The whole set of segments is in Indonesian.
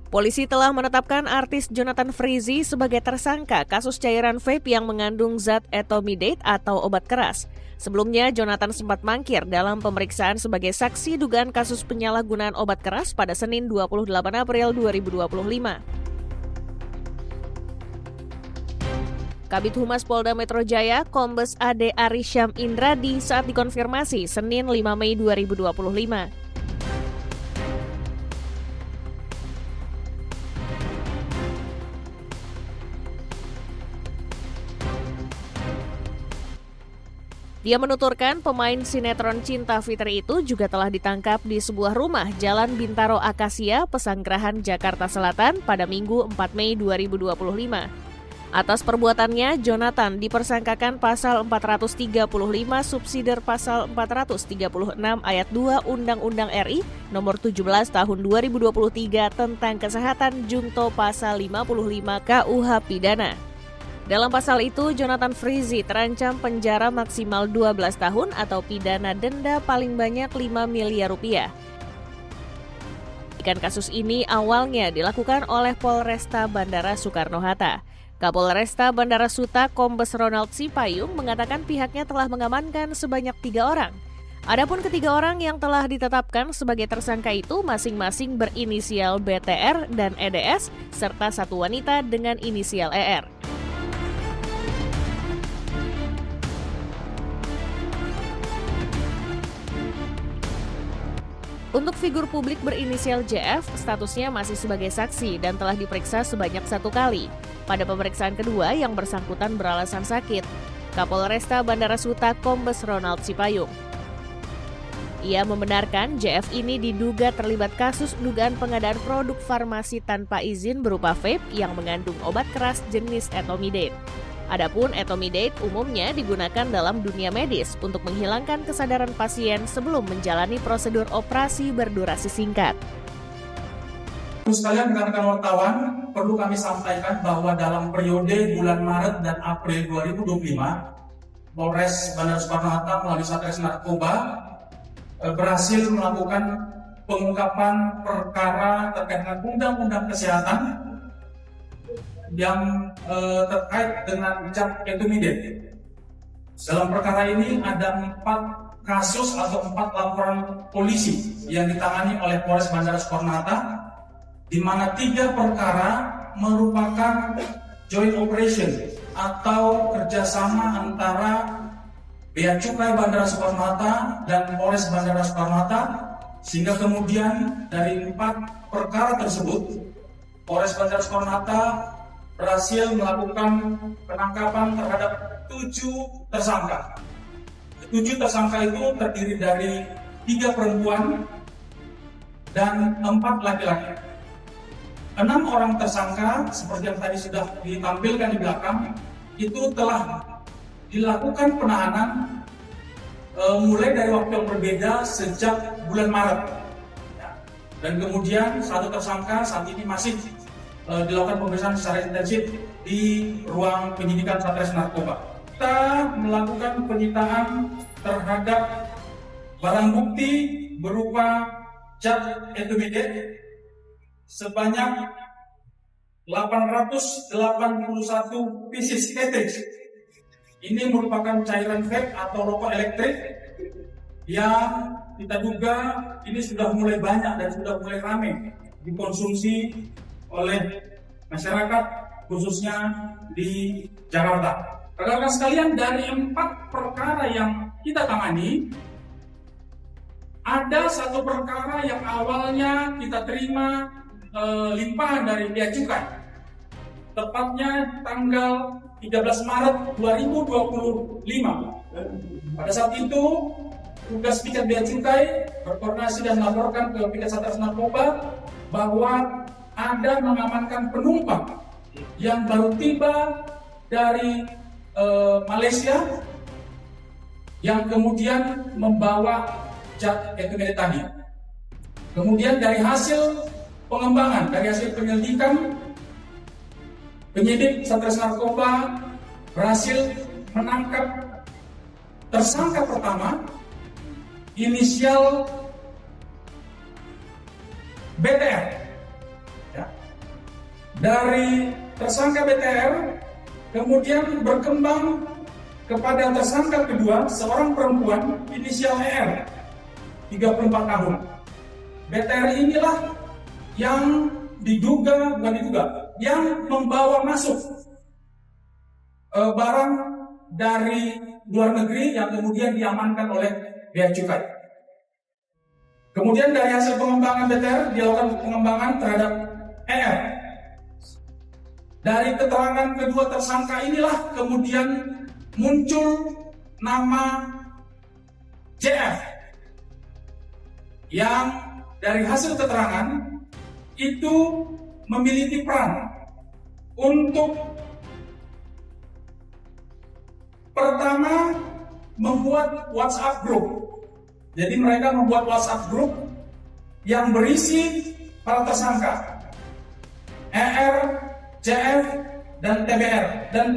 Polisi telah menetapkan artis Jonathan Frizzy sebagai tersangka kasus cairan vape yang mengandung zat etomidate atau obat keras. Sebelumnya, Jonathan sempat mangkir dalam pemeriksaan sebagai saksi dugaan kasus penyalahgunaan obat keras pada Senin 28 April 2025. Kabid Humas Polda Metro Jaya, Kombes Ade Arisyam Indradi saat dikonfirmasi Senin 5 Mei 2025. Dia menuturkan pemain sinetron Cinta Fitri itu juga telah ditangkap di sebuah rumah Jalan Bintaro Akasia, Pesanggerahan, Jakarta Selatan pada Minggu 4 Mei 2025. Atas perbuatannya, Jonathan dipersangkakan pasal 435 subsidiar pasal 436 ayat 2 Undang-Undang RI nomor 17 tahun 2023 tentang kesehatan junto pasal 55 KUH Pidana. Dalam pasal itu, Jonathan Frizzy terancam penjara maksimal 12 tahun atau pidana denda paling banyak 5 miliar rupiah. Kasus ini awalnya dilakukan oleh Polresta Bandara Soekarno-Hatta. Kapolresta Bandara Suta Kombes Ronald Sipayung mengatakan pihaknya telah mengamankan sebanyak 3 orang. Adapun ketiga orang yang telah ditetapkan sebagai tersangka itu masing-masing berinisial BTR dan EDS serta satu wanita dengan inisial ER. Untuk figur publik berinisial JF, statusnya masih sebagai saksi dan telah diperiksa sebanyak 1 kali. Pada pemeriksaan kedua yang bersangkutan beralasan sakit, Kapolresta Bandara Suta Kombes Ronald Sipayung. Ia membenarkan JF ini diduga terlibat kasus dugaan pengadaan produk farmasi tanpa izin berupa vape yang mengandung obat keras jenis etomidate. Adapun etomidate umumnya digunakan dalam dunia medis untuk menghilangkan kesadaran pasien sebelum menjalani prosedur operasi berdurasi singkat. Sekalian rekan-rekan wartawan, perlu kami sampaikan bahwa dalam periode bulan Maret dan April 2025, Polres Bandara Soekarno-Hatta melalui Satres Narkoba berhasil melakukan pengungkapan perkara terkait dengan Undang-Undang Kesehatan yang terkait dengan zat etomidate. Dalam perkara ini ada 4 kasus atau 4 laporan polisi yang ditangani oleh Polres Bandara Soekarno-Hatta, di mana 3 perkara merupakan joint operation atau kerjasama antara Bea Cukai Bandara Soekarno-Hatta dan Polres Bandara Soekarno-Hatta, sehingga kemudian dari 4 perkara tersebut Polres Bandara Soekarno-Hatta berhasil melakukan penangkapan terhadap 7 tersangka. 7 tersangka itu terdiri dari 3 perempuan dan 4 laki-laki. 6 orang tersangka, seperti yang tadi sudah ditampilkan di belakang, itu telah dilakukan penahanan mulai dari waktu yang berbeda sejak bulan Maret. Dan kemudian 1 tersangka saat ini masih dilakukan pemeriksaan secara intensif di ruang penyidikan Satres Narkoba. Kita melakukan penyitaan terhadap barang bukti berupa zat etomidate sebanyak 881 pieces cartridge. Ini merupakan cairan vape atau rokok elektrik yang kita duga ini sudah mulai banyak dan sudah mulai ramai dikonsumsi oleh masyarakat khususnya di Jakarta. Rekan-rekan sekalian, dari 4 perkara yang kita tangani, ada 1 perkara yang awalnya kita terima limpahan dari Bea Cukai, tepatnya tanggal 13 Maret 2025. Pada saat itu, tugas piket Bea Cukai berkoordinasi dan melaporkan ke piket Satres Narkoba bahwa ada mengamankan penumpang yang baru tiba dari Malaysia yang kemudian membawa zat etomidate tadi. Kemudian dari hasil pengembangan, dari hasil penyelidikan, penyidik Satres Narkoba berhasil menangkap tersangka pertama, inisial BTR. Dari tersangka BTR kemudian berkembang kepada tersangka kedua, seorang perempuan inisial ER, 34 tahun. BTR inilah yang yang membawa masuk barang dari luar negeri yang kemudian diamankan oleh Bea Cukai. Kemudian dari hasil pengembangan BTR dilakukan pengembangan terhadap ER. Dari keterangan kedua tersangka inilah kemudian muncul nama JF yang dari hasil keterangan itu memiliki peran untuk pertama membuat WhatsApp group. Jadi mereka membuat WhatsApp group yang berisi para tersangka ER, CF, dan TBR dan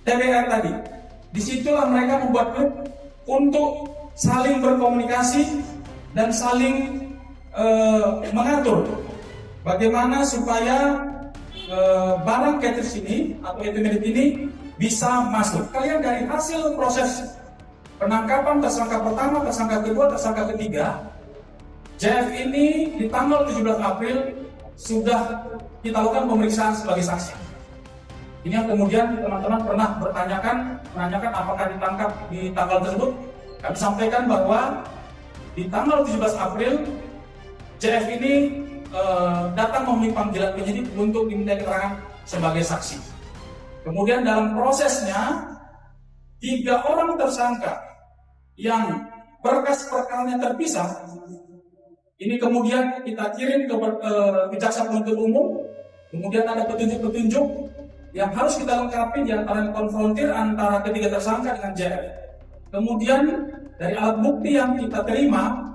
TBR tadi. Disitulah mereka membuat grup untuk saling berkomunikasi dan saling mengatur bagaimana supaya barang caters ini atau intermediate ini bisa masuk. Kalian dari hasil proses penangkapan tersangka pertama, tersangka kedua, tersangka ketiga, JF ini di tanggal 17 April sudah kita lakukan pemeriksaan sebagai saksi. Ini yang kemudian teman-teman pernah menanyakan apakah ditangkap di tanggal tersebut. Kami sampaikan bahwa di tanggal 17 April JF ini datang memenuhi panggilan penyidik untuk diminta keterangan sebagai saksi. Kemudian dalam prosesnya 3 orang tersangka yang berkas perkaranya terpisah ini kemudian kita kirim ke jaksa penuntut umum. Kemudian ada petunjuk-petunjuk yang harus kita lengkapi di antara konfrontir antara ketiga tersangka dengan JF. Kemudian dari alat bukti yang kita terima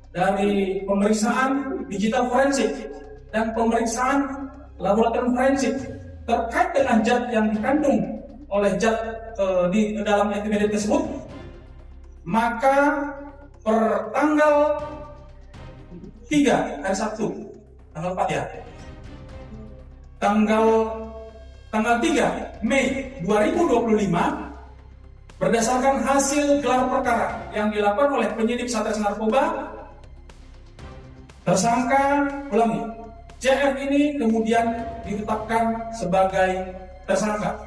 dari pemeriksaan digital forensik dan pemeriksaan laboratorium forensik terkait dengan zat yang dikandung oleh zat di dalam intermediate tersebut, maka per tanggal 3 hari Sabtu, tanggal 4 ya, tanggal 3 Mei 2025, berdasarkan hasil gelar perkara yang dilakukan oleh penyidik Satres Narkoba, tersangka JF ini kemudian ditetapkan sebagai tersangka.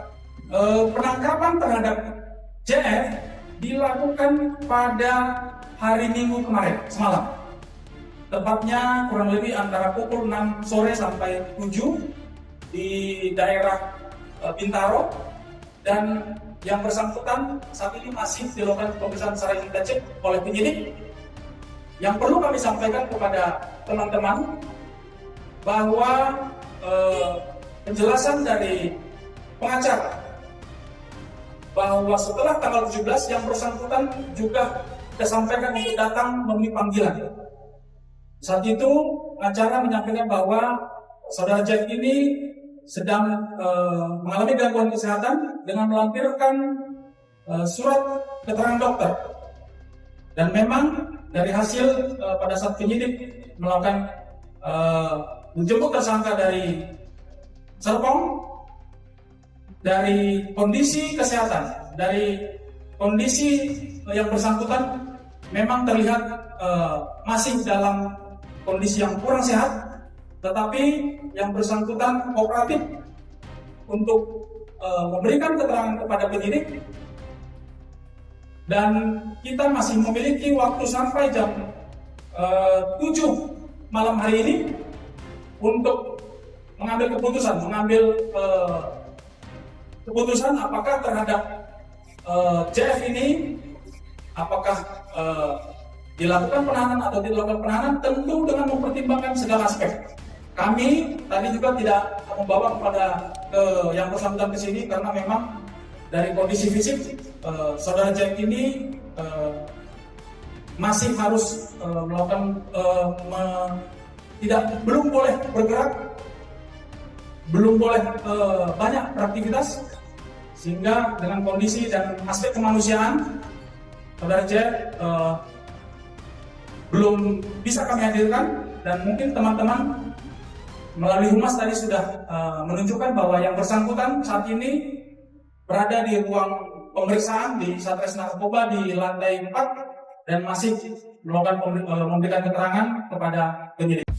Penangkapan terhadap JF dilakukan pada hari Minggu kemarin semalam. Tepatnya kurang lebih antara pukul 6 sore sampai 7 di daerah Bintaro, dan yang bersangkutan saat ini masih dilakukan pemeriksaan secara intensif oleh penyidik. Yang perlu kami sampaikan kepada teman-teman bahwa penjelasan dari pengacara bahwa setelah tanggal 17 yang bersangkutan juga disampaikan untuk datang memenuhi panggilan. Saat itu pengacara menyampaikan bahwa saudara Jack ini sedang mengalami gangguan kesehatan dengan melampirkan surat keterangan dokter. Dan memang dari hasil pada saat penyidik melakukan menjemput tersangka dari Serpong, dari kondisi kesehatan, dari kondisi yang bersangkutan memang terlihat masih dalam kondisi yang kurang sehat, tetapi yang bersangkutan kooperatif untuk memberikan keterangan kepada penyidik, dan kita masih memiliki waktu sampai jam 7 malam hari ini untuk mengambil keputusan apakah terhadap JF ini apakah dilakukan penahanan atau tidak dilakukan penahanan, tentu dengan mempertimbangkan segala aspek. Kami tadi juga tidak membawa kepada yang bersangkutan ke sini karena memang dari kondisi fisik saudara Jack ini masih harus melakukan belum boleh bergerak, belum boleh banyak beraktivitas, sehingga dengan kondisi dan aspek kemanusiaan saudara Jack belum bisa kami hadirkan, dan mungkin teman-teman melalui humas tadi sudah menunjukkan bahwa yang bersangkutan saat ini berada di ruang pemeriksaan di Satres Narkoba di lantai 4 dan masih melakukan memberikan keterangan kepada penyidik.